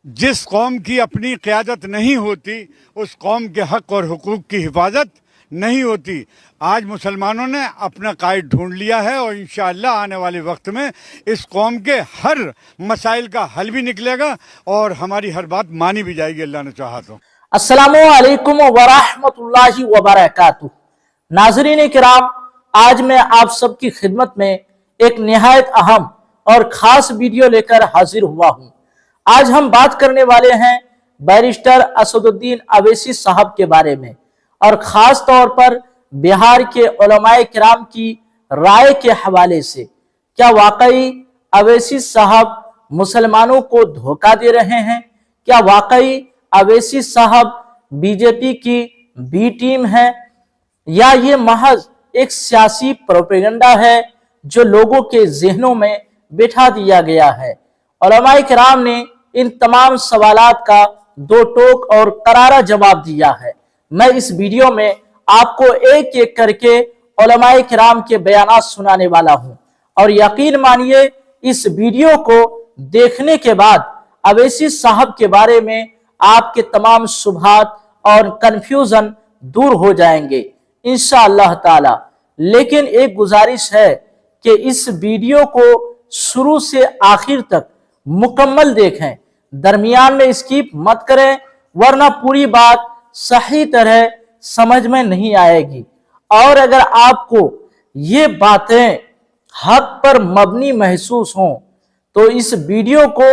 जिस कौम की अपनी क़यादत नहीं होती उस कौम के हक़ और हुकूक़ की हिफाजत नहीं होती। आज मुसलमानों ने अपना कायद ढूंढ लिया है और इंशाअल्लाह आने वाले वक्त में इस कौम के हर मसाइल का हल भी निकलेगा और हमारी हर बात मानी भी जाएगी, अल्लाह ने चाहा तो। अस्सलामु अलैकुम वरहमतुल्लाहि वबरकातुहू। नाज़रीन किराम, आज मैं आप सबकी खिदमत में एक निहायत अहम और ख़ास वीडियो लेकर हाजिर हुआ हूँ। आज हम बात करने वाले हैं बैरिस्टर असदुद्दीन अवैसी साहब के बारे में और ख़ास तौर पर बिहार के उलमाए किराम की राय के हवाले से। क्या वाकई अवैसी साहब मुसलमानों को धोखा दे रहे हैं? क्या वाकई अवैसी साहब बीजेपी की बी टीम है या ये महज एक सियासी प्रोपेगेंडा है जो लोगों के जहनों में बिठा दिया गया है? उलमाए किराम ने इन तमाम सवालात का दो टोक और करारा जवाब दिया है। मैं इस वीडियो में आपको एक एक करके उलमाए किराम के बयानात सुनाने वाला हूं और यकीन मानिए इस वीडियो को देखने के बाद अवैसी साहब के बारे में आपके तमाम शुबहात और कंफ्यूजन दूर हो जाएंगे इंशाअल्लाह ताला। लेकिन एक गुजारिश है कि इस वीडियो को शुरू से आखिर तक मुकम्मल देखें, दरमियान में स्किप मत करें वरना पूरी बात सही तरह समझ में नहीं आएगी। और अगर आपको ये बातें हक पर मबनी महसूस हों तो इस वीडियो को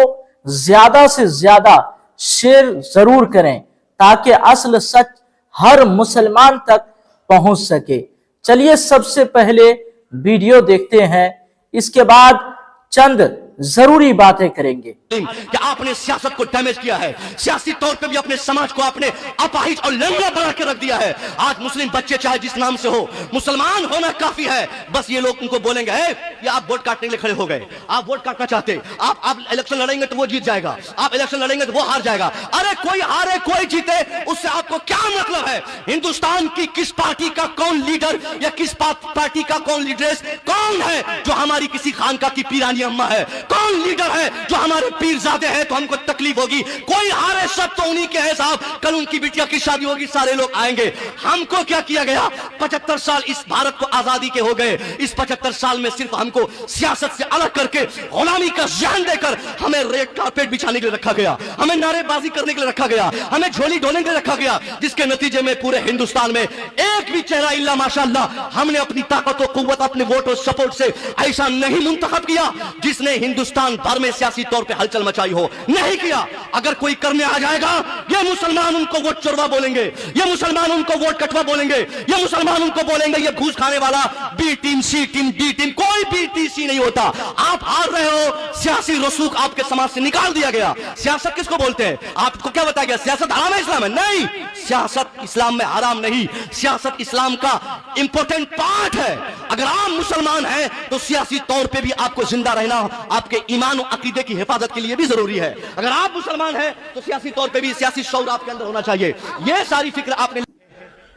ज्यादा से ज्यादा शेयर जरूर करें ताकि असल सच हर मुसलमान तक पहुंच सके। चलिए सबसे पहले वीडियो देखते हैं, इसके बाद चंद जरूरी बातें करेंगे। कि आपने सियासत को डैमेज किया है, सियासी तौर पे भी अपने समाज को आपने अपाहिज और लंगड़ा बना के रख दिया है। आज मुस्लिम बच्चे चाहे जिस नाम से हो, मुसलमान होना काफी है। बस ये लोग उनको बोलेंगे कि आप वोट काटने के लिए खड़े हो गए, आप वोट काटना चाहते, आप इलेक्शन लड़ेंगे तो वो जीत जाएगा, आप इलेक्शन लड़ेंगे तो वो हार जाएगा। अरे कोई हारे कोई जीते उससे आपको क्या मतलब है? हिंदुस्तान की किस पार्टी का कौन लीडर या किस पार्टी का कौन लीडरेस कौन है जो हमारी किसी खानका की पीरानी अम्मा है? कौन लीडर है जो हमारे पीरजादे हैं तो हमको तकलीफ होगी? कोई हारे सब तो उन्हीं के हैं साहब। कल उनकी बिटिया की शादी होगी, सारे लोग आएंगे। हमको क्या किया गया? 75 साल इस भारत को आजादी के हो गए। इस 75 साल में सिर्फ हमको सियासत से अलग करके गुलामी का ज़हन देकर हमें रेड कारपेट बिछाने के लिए रखा गया, हमें नारेबाजी करने के लिए रखा गया, हमें झोली ढोने के लिए रखा गया, जिसके नतीजे में पूरे हिंदुस्तान में एक भी चेहरा इल्ला माशाअल्लाह हमने अपनी ताकत और कुव्वत अपने वोट और सपोर्ट से ऐसा नहीं मुंतखब किया जिसने हिंदुस्तान भर में सियासी तौर पे हलचल मचाई हो। नहीं किया। अगर कोई करने आ जाएगा ये मुसलमान उनको वोट चोरवा बोलेंगे, ये मुसलमान उनको वोट कटवा बोलेंगे, ये मुसलमान उनको बोलेंगे ये घूस खाने वाला बी टीम सी टीम डी टीम। कोई बी टी सी नहीं होता। आप हार रहे हो, सियासी रसूख आपके समाज से निकाल दिया गया। सियासत किसको बोलते हैं? आपको क्या बताया गया? सियासत हराम है इस्लाम में? नहीं, सियासत इस्लाम में हराम नहीं, सियासत इस्लाम का इंपॉर्टेंट पार्ट है। अगर आप मुसलमान हैं तो सियासी तौर पे भी आपको जिंदा रहना आपके ईमान और अकीदे की हिफाजत के लिए भी जरूरी है। अगर आप मुसलमान हैं तो सियासी तौर पे भी सियासी शऊर आपके अंदर होना चाहिए। ये सारी फिक्र आपने।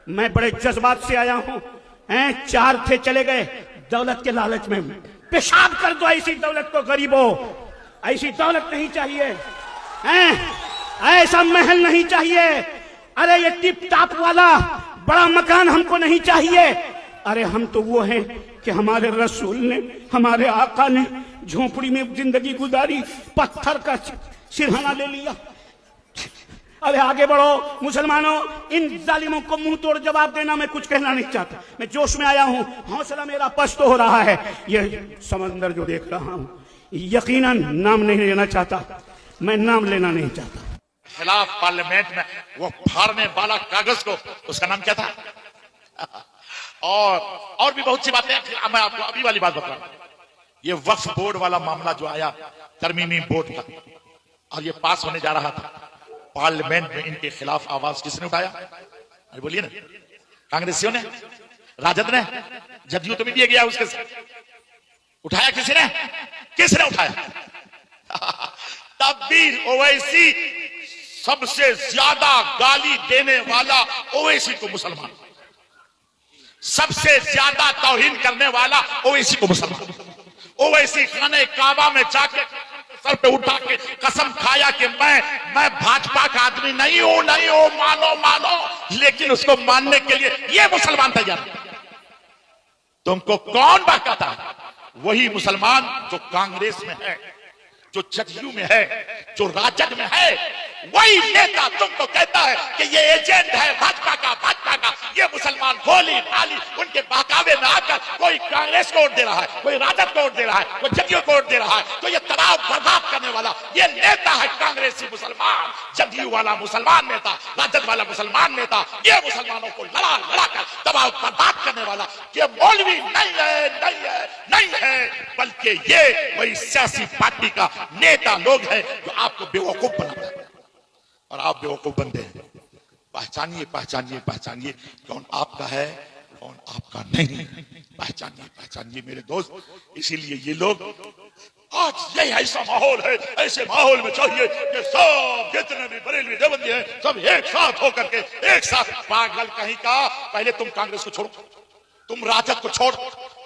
मैं बड़े जज्बात से आया हूं। चार थे चले गए दौलत के लालच में। पेशाब कर दो ऐसी दौलत को गरीबों, ऐसी दौलत नहीं चाहिए, ऐसा महल नहीं चाहिए। अरे ये टिप टाप वाला बड़ा मकान हमको नहीं चाहिए। अरे हम तो वो हैं कि हमारे रसूल ने, हमारे आका ने झोपड़ी में जिंदगी गुजारी, पत्थर का सिरहाना ले लिया। अरे आगे बढ़ो मुसलमानों, इन जालिमों को मुंह तोड़ जवाब देना मैं कुछ कहना नहीं चाहता। मैं जोश में आया हूं, हौसला मेरा पस्त हो रहा है। ये समंदर जो देख रहा हूं यकीनन नाम नहीं लेना चाहता, मैं नाम लेना नहीं चाहता। खिलाफ पार्लियामेंट में वो फाड़ने वाला कागज को, उसका नाम क्या था? और भी बहुत सी बातें। मैं आपको अभी वाली बात बता रहा हूं। ये वक्फ बोर्ड वाला मामला जो आया, तरमीमी बोर्ड का, और ये पास होने जा रहा था पार्लियामेंट में, इनके खिलाफ आवाज किसने उठाया? अरे बोलिए ना। कांग्रेसियों ने, राजद ने, जदयू तो भी दिया गया उसके साथ। उठाया किसने? किसने उठाया? तब भी ओवैसी सबसे ज्यादा गाली देने वाला ओवैसी को मुसलमान, सबसे ज्यादा तौहीन करने वाला ओवैसी को मुसलमान। ओवैसी खाने काबा में जाके सर पे उठा के कसम खाया कि मैं भाजपा का आदमी नहीं हूं, मानो, लेकिन उसको मानने के लिए ये मुसलमान तैयार है। तुमको कौन बहकाता है? वही मुसलमान जो कांग्रेस में है, जो जदयू में है, जो राजद में है, वही नेता तुमको कहता है कि ये एजेंट है भाजपा का। ये मुसलमान भोली भाली उनके बहकावे में आकर कोई कांग्रेस को वोट दे रहा है, कोई राजद को वोट दे रहा है, कोई जदयू को वोट दे रहा है। तो ये तनाव बर्बाद करने वाला ये नेता है कांग्रेसी मुसलमान, जदयू वाला मुसलमान नेता, राजद वाला मुसलमान नेता। ये मुसलमानों को लड़ा कर तबाह बर्बाद करने वाला ये मौलवी नहीं है, बल्कि ये वही सियासी पार्टी का नेता लोग हैं जो आपको बेवकूफ बनाता है और आप बेवकूफ बनते हैं। पहचानिए कौन आपका है, कौन आपका नहीं। पहचानिए मेरे दोस्त। इसीलिए ये लोग आज यही ऐसा माहौल है, ऐसे माहौल में चाहिए कि सब जितने भी बरेलवी देवबंदी हैं सब एक साथ होकर के एक साथ। पागल कहीं का, पहले तुम कांग्रेस को छोड़ो, तुम राजद को छोड़,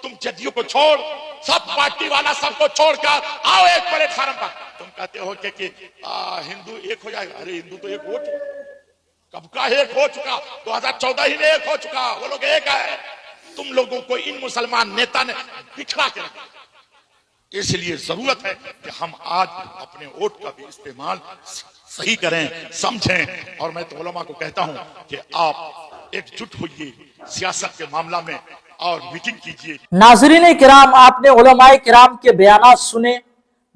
तुम जदयू को छोड़, सब पार्टी वाला सबको छोड़कर आओ एक प्लेटफार्म पर। तुम कहते हो कि हिंदू एक हो जाएगा। अरे हिंदू तो एक हो चुका, कब का एक हो चुका, 2014 ही में एक हो चुका, वो लोग एक है। तुम लोगों को इन मुसलमान नेता ने बिखरा के रखा। इसलिए जरूरत है कि हम आज अपने वोट का भी इस्तेमाल सही करें, समझें। और मैं तो उलमा को कहता हूं कि आप एकजुट होइए सियासत के मामला में और मीटिंग कीजिए। नाज़रीन किराम, आपने उलमाए किराम के बयानात सुने।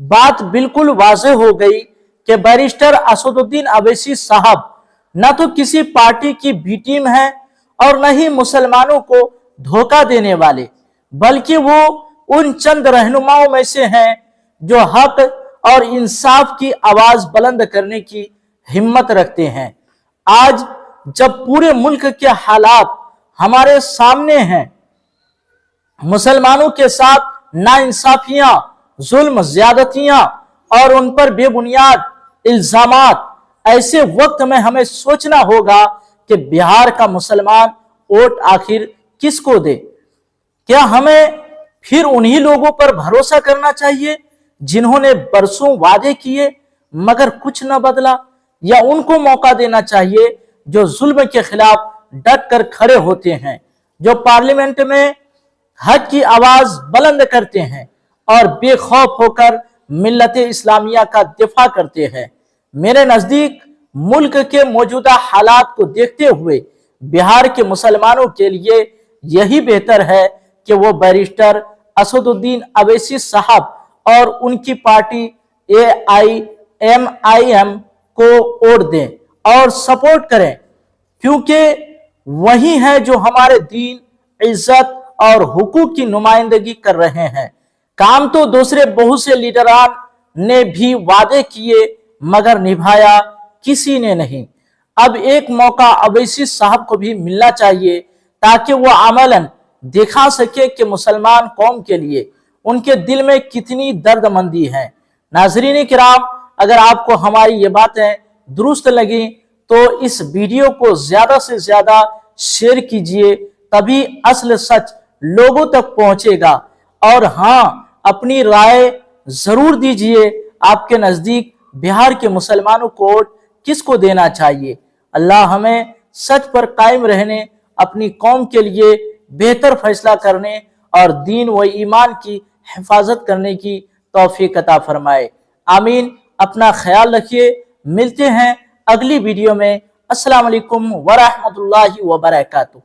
बात बिल्कुल वाज़ेह हो गई कि बैरिस्टर असदुद्दीन अवैसी साहब न तो किसी पार्टी की बी टीम है और न ही मुसलमानों को धोखा देने वाले, बल्कि वो उन चंद रहनुमाओं में से हैं जो हक और इंसाफ की आवाज बुलंद करने की हिम्मत रखते हैं। आज जब पूरे मुल्क के हालात हमारे सामने हैं, मुसलमानों के साथ नाइंसाफियां, जुल्म, ज्यादतियां और उन पर बेबुनियाद इल्जामात, ऐसे वक्त में हमें सोचना होगा कि बिहार का मुसलमान वोट आखिर किसको दे। क्या हमें फिर उन्हीं लोगों पर भरोसा करना चाहिए जिन्होंने बरसों वादे किए मगर कुछ न बदला, या उनको मौका देना चाहिए जो जुल्म के खिलाफ डट कर खड़े होते हैं, जो पार्लियामेंट में हक की आवाज बुलंद करते हैं और बेखौफ होकर मिल्लत इस्लामिया का दिफा करते हैं। मेरे नजदीक मुल्क के मौजूदा हालात को देखते हुए बिहार के मुसलमानों के लिए यही बेहतर है कि वो बैरिस्टर असदुद्दीन अवैसी साहब और उनकी पार्टी AIMIM को वोट दें और सपोर्ट करें, क्योंकि वही है जो हमारे दीन, इज्जत और हुकूक की नुमाइंदगी कर रहे हैं। काम तो दूसरे बहुत से लीडरान ने भी वादे किए मगर निभाया किसी ने नहीं। अब एक मौका अवैसी साहब को भी मिलना चाहिए ताकि वो अमलन दिखा सके कि मुसलमान कौम के लिए उनके दिल में कितनी दर्दमंदी है। नाज़रीन किराम, अगर आपको हमारी ये बातें दुरुस्त लगी तो इस वीडियो को ज्यादा से ज्यादा शेयर कीजिए, तभी असल सच लोगों तक पहुंचेगा। और हाँ, अपनी राय जरूर दीजिए, आपके नजदीक बिहार के मुसलमानों को वोट किसको देना चाहिए। अल्लाह हमें सच पर कायम रहने, अपनी कौम के लिए बेहतर फैसला करने और दीन व ईमान की हिफाजत करने की तौफीक अता फरमाए। आमीन। अपना ख्याल रखिए, मिलते हैं अगली वीडियो में। अस्सलाम वालेकुम व रहमतुल्लाहि व बरकातुहू।